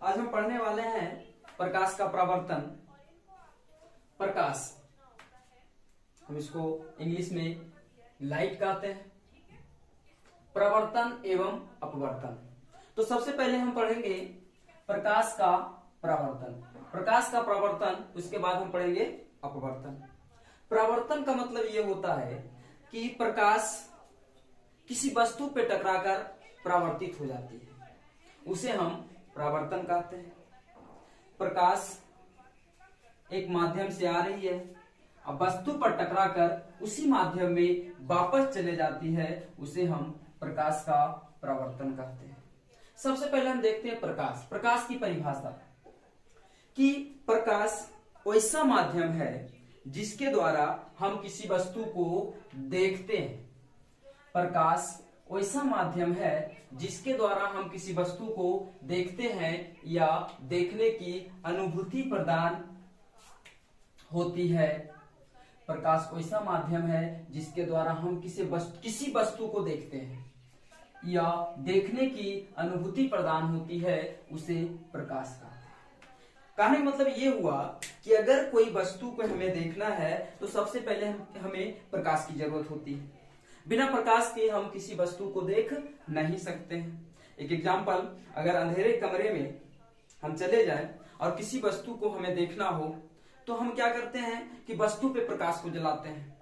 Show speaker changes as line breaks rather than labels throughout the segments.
आज हम पढ़ने वाले हैं प्रकाश का परावर्तन। प्रकाश हम इसको इंग्लिश में लाइट कहते हैं। प्रवर्तन एवं अपवर्तन। तो सबसे पहले हम पढ़ेंगे प्रकाश का परावर्तन। प्रकाश का परावर्तन, उसके बाद हम पढ़ेंगे अपवर्तन। परावर्तन का मतलब यह होता है कि प्रकाश किसी वस्तु पे टकराकर परावर्तित हो जाती है, उसे हम परावर्तन कहते हैं। प्रकाश एक माध्यम से आ रही है, अब वस्तु पर टकराकर उसी माध्यम में वापस चले जाती है, उसे हम प्रकाश का परावर्तन कहते हैं। सबसे पहले हम देखते हैं प्रकाश। प्रकाश की परिभाषा कि प्रकाश वैसा माध्यम है जिसके द्वारा हम किसी वस्तु को देखते हैं। प्रकाश वैसा माध्यम है जिसके द्वारा हम किसी वस्तु को देखते हैं या देखने की अनुभूति प्रदान होती है। प्रकाश वैसा माध्यम है जिसके द्वारा हम किसी वस्तु को देखते हैं या देखने की अनुभूति प्रदान होती है, उसे प्रकाश कहते हैं। कहने का मतलब ये हुआ कि अगर कोई वस्तु को हमें देखना है तो सबसे पहले हमें प्रकाश की जरूरत होती है। बिना प्रकाश के हम किसी वस्तु को देख नहीं सकते हैं। एक एग्जाम्पल, अगर अंधेरे कमरे में हम चले जाएं और किसी वस्तु को हमें देखना हो तो हम क्या करते हैं कि वस्तु पे प्रकाश को जलाते हैं।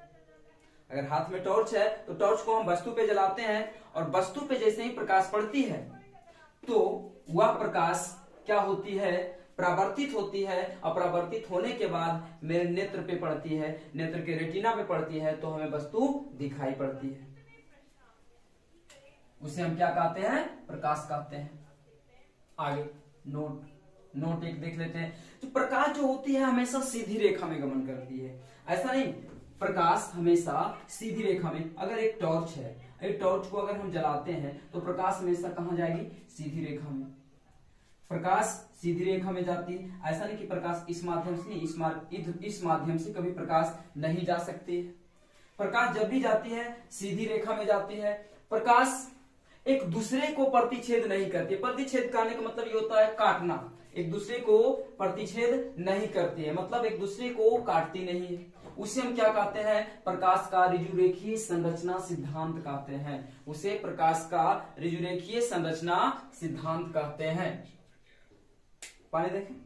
अगर हाथ में टॉर्च है तो टॉर्च को हम वस्तु पे जलाते हैं और वस्तु पे जैसे ही प्रकाश पड़ती है तो वह प्रकाश क्या होती है, परावर्तित होती है। और परावर्तित होने के बाद मेरे नेत्र पे पड़ती है, नेत्र के रेटिना पे पड़ती है, तो हमें वस्तु दिखाई पड़ती है। उसे हम क्या कहते हैं, प्रकाश कहते हैं। आगे नोट एक देख लेते हैं। तो प्रकाश जो होती है हमेशा सीधी रेखा में गमन करती है। ऐसा नहीं, प्रकाश हमेशा सीधी रेखा में, अगर एक टॉर्च है, एक टॉर्च को अगर हम जलाते हैं तो प्रकाश हमेशा कहां जाएगी, सीधी रेखा में। प्रकाश सीधी रेखा में जाती है। ऐसा नहीं कि प्रकाश इस माध्यम से नहीं, इस माध्यम से कभी प्रकाश नहीं जा सकती है। प्रकाश जब भी जाती है सीधी रेखा में जाती है। प्रकाश एक दूसरे को प्रतिच्छेद नहीं करती। प्रतिच्छेद करने का मतलब ये होता है काटना। एक दूसरे को प्रतिच्छेद नहीं करती है, मतलब एक दूसरे को काटती नहीं है। उसे हम क्या कहते हैं, प्रकाश का ऋजुरेखीय संरचना सिद्धांत कहते हैं। उसे प्रकाश का ऋजुरेखीय संरचना सिद्धांत कहते हैं। पानी देखें।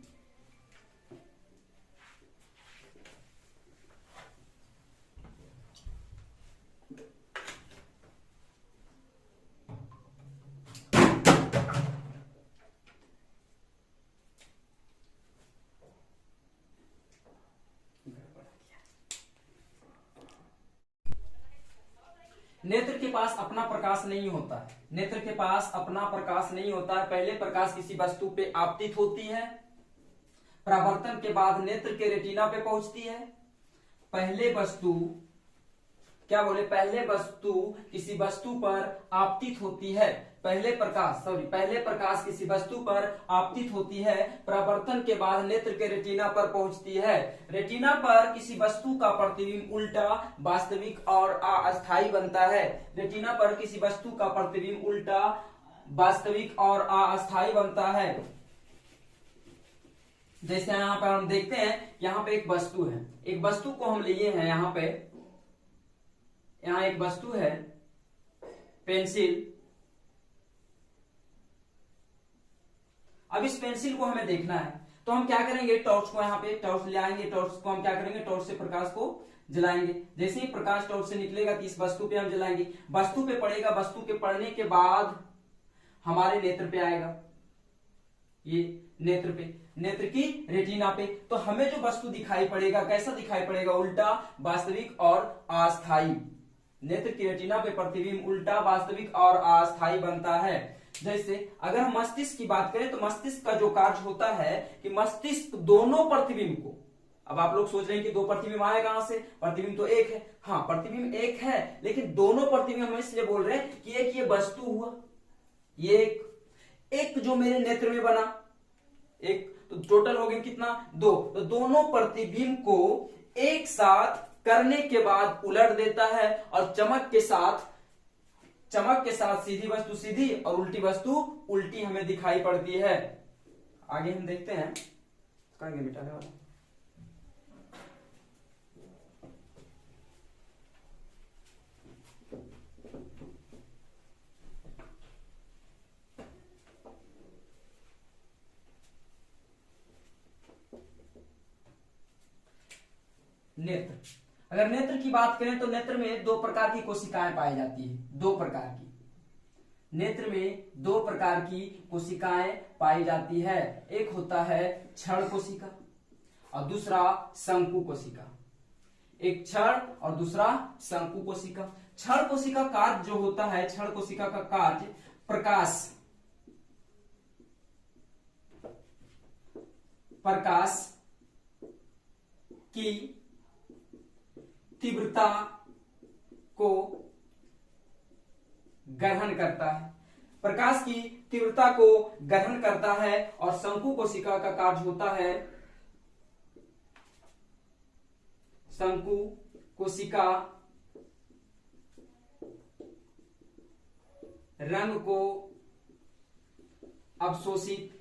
नेत्र के पास अपना प्रकाश नहीं होता है। नेत्र के पास अपना प्रकाश नहीं होता है। पहले प्रकाश किसी वस्तु पे आपतित होती है, परावर्तन के बाद नेत्र के रेटिना पे पहुंचती है। पहले वस्तु किसी वस्तु पर आपतित होती है। पहले प्रकाश किसी वस्तु पर आपतित होती है, परावर्तन के बाद नेत्र के रेटिना पर पहुंचती है। रेटिना पर किसी वस्तु का प्रतिबिंब उल्टा, वास्तविक और अस्थायी बनता है। रेटिना पर किसी वस्तु का प्रतिबिंब उल्टा, वास्तविक और अस्थायी बनता है। जैसे यहाँ पर हम देखते हैं, यहाँ पे एक वस्तु है, एक वस्तु को हम लिए हैं। यहाँ एक वस्तु है, पेंसिल। अब इस पेंसिल को हमें देखना है तो हम क्या करेंगे, टॉर्च को यहाँ पे टॉर्च ले आएंगे। टॉर्च को हम क्या करेंगे, टॉर्च से प्रकाश को जलाएंगे। जैसे ही प्रकाश टॉर्च से निकलेगा तो इस वस्तु पे हम जलाएंगे, वस्तु पे पड़ेगा। वस्तु के पड़ने के बाद हमारे नेत्र पे आएगा, ये नेत्र पे, नेत्र की रेटिना पे। तो हमें जो वस्तु दिखाई पड़ेगा, कैसा दिखाई पड़ेगा, उल्टा, वास्तविक और अस्थायी। नेत्र की रेटिना पे प्रतिबिंब उल्टा, वास्तविक और अस्थायी बनता है। जैसे अगर हम मस्तिष्क की बात करें तो मस्तिष्क का जो कार्य होता है कि मस्तिष्क दोनों प्रतिबिंब को, अब आप लोग सोच रहे हैं कि दो प्रतिबिंब आए कहां से, प्रतिबिंब तो एक है। हाँ, प्रतिबिंब एक है, लेकिन दोनों प्रतिबिंब हम इसलिए बोल रहे हैं कि एक ये वस्तु हुआ, ये एक जो मेरे नेत्र में बना, एक तो टोटल हो गए कितना, दो। तो दोनों प्रतिबिंब को एक साथ करने के बाद उलट देता है और चमक के साथ सीधी वस्तु सीधी और उल्टी वस्तु उल्टी हमें दिखाई पड़ती है। आगे हम देखते हैं कहाँ गया मिटाने वाला। नेत्र, अगर नेत्र की बात करें तो नेत्र में दो प्रकार की कोशिकाएं पाई जाती है, दो प्रकार की। नेत्र में दो प्रकार की कोशिकाएं पाई जाती है, एक होता है क्षण कोशिका और दूसरा शंकु कोशिका। एक क्षण और दूसरा शंकु कोशिका। क्षण कोशिका कार्य जो होता है, क्षण कोशिका का कार्य प्रकाश की तीव्रता को ग्रहण करता है, प्रकाश की तीव्रता को ग्रहण करता है। और शंकु कोशिका का कार्य होता है, शंकु कोशिका रंग को अवशोषित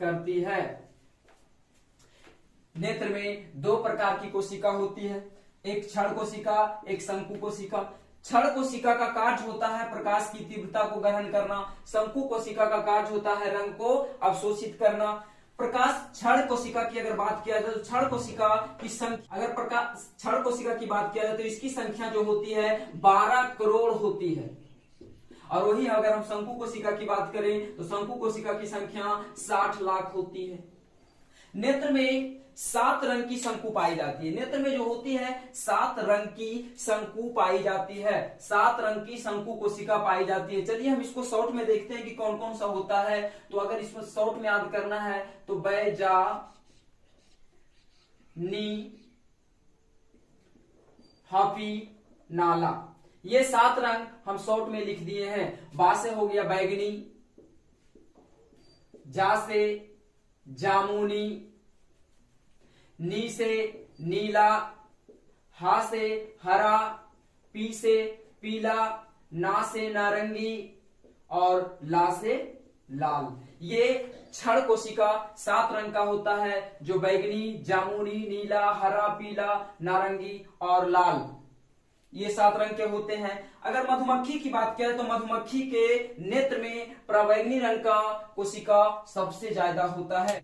करती है। नेत्र में दो प्रकार की कोशिका होती है, एक क्षण कोशिका, एक शंकु कोशिका। क्षण कोशिका का कार्य होता है प्रकाश की तीव्रता को ग्रहण करना, शंकु कोशिका का कार्य होता है रंग को अवशोषित करना। प्रकाश क्षण कोशिका की अगर बात किया जाए तो क्षण कोशिका की संख्या, अगर प्रकाश क्षण कोशिका की बात किया जाए तो इसकी संख्या जो होती है 12 करोड़ होती है। और वही अगर हम शंकु कोशिका की बात करें तो शंकु कोशिका की संख्या 60 लाख होती है। नेत्र में 7 रंग की शंकु पाई जाती है, नेत्र में जो होती है 7 रंग की शंकु पाई जाती है, 7 रंग की शंकु कोशिका पाई जाती है। चलिए हम इसको शॉर्ट में देखते हैं कि कौन कौन सा होता है। तो अगर इसमें शॉर्ट में याद करना है तो बैजा नी हाफी नाला, ये 7 रंग हम शॉर्ट में लिख दिए हैं। बा से हो गया बैगनी, जा से जामुनी, नी से नीला, हा से हरा, पी से पीला, ना से नारंगी और ला से लाल। ये क्षण कोशिका 7 रंग का होता है, जो बैगनी, जामुनी, नीला, हरा, पीला, नारंगी और लाल, ये 7 रंग के होते हैं। अगर मधुमक्खी की बात किया तो मधुमक्खी के नेत्र में प्रवैग्नि रंग का कोशिका सबसे ज्यादा होता है।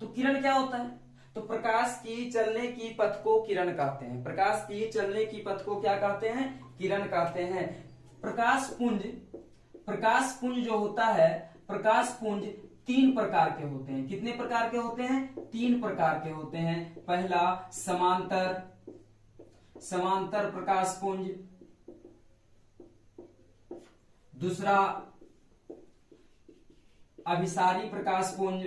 तो किरण क्या होता है? तो प्रकाश की चलने की पथ को किरण कहते हैं, प्रकाश की चलने की पथ को क्या कहते हैं? किरण कहते हैं। प्रकाश पुंज जो होता है, प्रकाश पुंज 3 प्रकार के होते हैं। कितने प्रकार के होते हैं? 3 प्रकार के होते हैं। पहला समांतर प्रकाश पुंज, दूसरा अभिसारी प्रकाश पुंज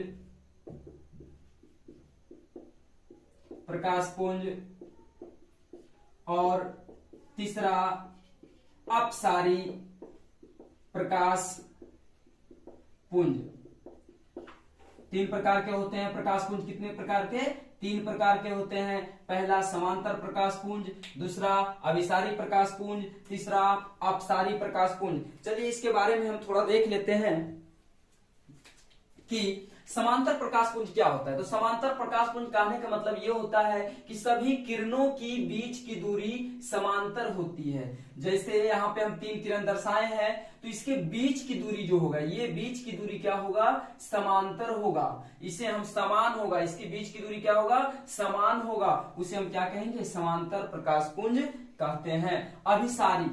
और तीसरा अपसारी प्रकाश पुंज। 3 प्रकार के होते हैं प्रकाश पुंज। कितने प्रकार के? 3 प्रकार के होते हैं। पहला समांतर प्रकाश पुंज, दूसरा अभिसारी प्रकाश पुंज, तीसरा अपसारी प्रकाश पुंज। चलिए इसके बारे में हम थोड़ा देख लेते हैं कि समांतर प्रकाश पुंज क्या होता है। तो समांतर प्रकाश पुंज कहने का मतलब ये होता है कि सभी किरणों की बीच की दूरी समांतर होती है। जैसे यहाँ पे हम 3 किरण दर्शाए हैं, तो इसके बीच की दूरी जो होगा, ये बीच की दूरी क्या होगा? समांतर होगा। इसे हम समान होगा, इसके बीच की दूरी क्या होगा? समान होगा। उसे हम क्या कहेंगे? समांतर प्रकाश पुंज कहते हैं। अभिसारी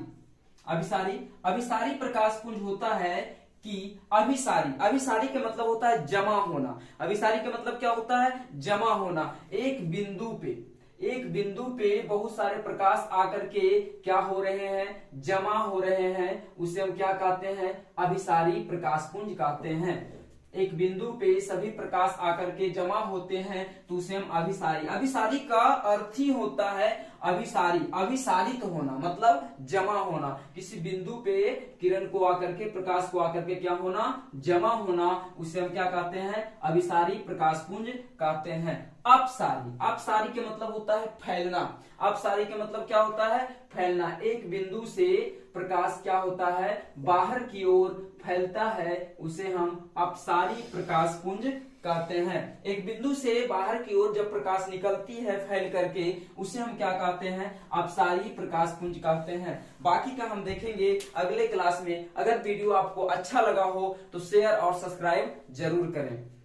प्रकाश पुंज होता है कि अभिसारी के मतलब होता है जमा होना। अभिसारी के मतलब क्या होता है? जमा होना। एक बिंदु पे बहुत सारे प्रकाश आकर के क्या हो रहे हैं? जमा हो रहे हैं। उसे हम क्या कहते हैं? अभिसारी प्रकाश पुंज कहते हैं। एक बिंदु पे सभी प्रकाश आकर के जमा होते हैं तो उसे हम अभिसारी का अर्थ ही होता है अभिसारित होना, मतलब जमा होना। किसी बिंदु पे किरण को आकर के, प्रकाश को आकर के क्या होना? जमा होना। उसे हम क्या कहते हैं? अभिसारी प्रकाश पुंज कहते हैं। अपसारी के मतलब होता है फैलना। अपसारी के मतलब क्या होता है? फैलना। एक बिंदु से प्रकाश क्या होता है, बाहर की ओर फैलता है, उसे हम अपसारी प्रकाश पुंज कहते हैं। एक बिंदु से बाहर की ओर जब प्रकाश निकलती है फैल करके, उसे हम क्या कहते हैं, अपसारी प्रकाश पुंज कहते हैं। बाकी का हम देखेंगे अगले क्लास में। अगर वीडियो आपको अच्छा लगा हो तो शेयर और सब्सक्राइब जरूर करें।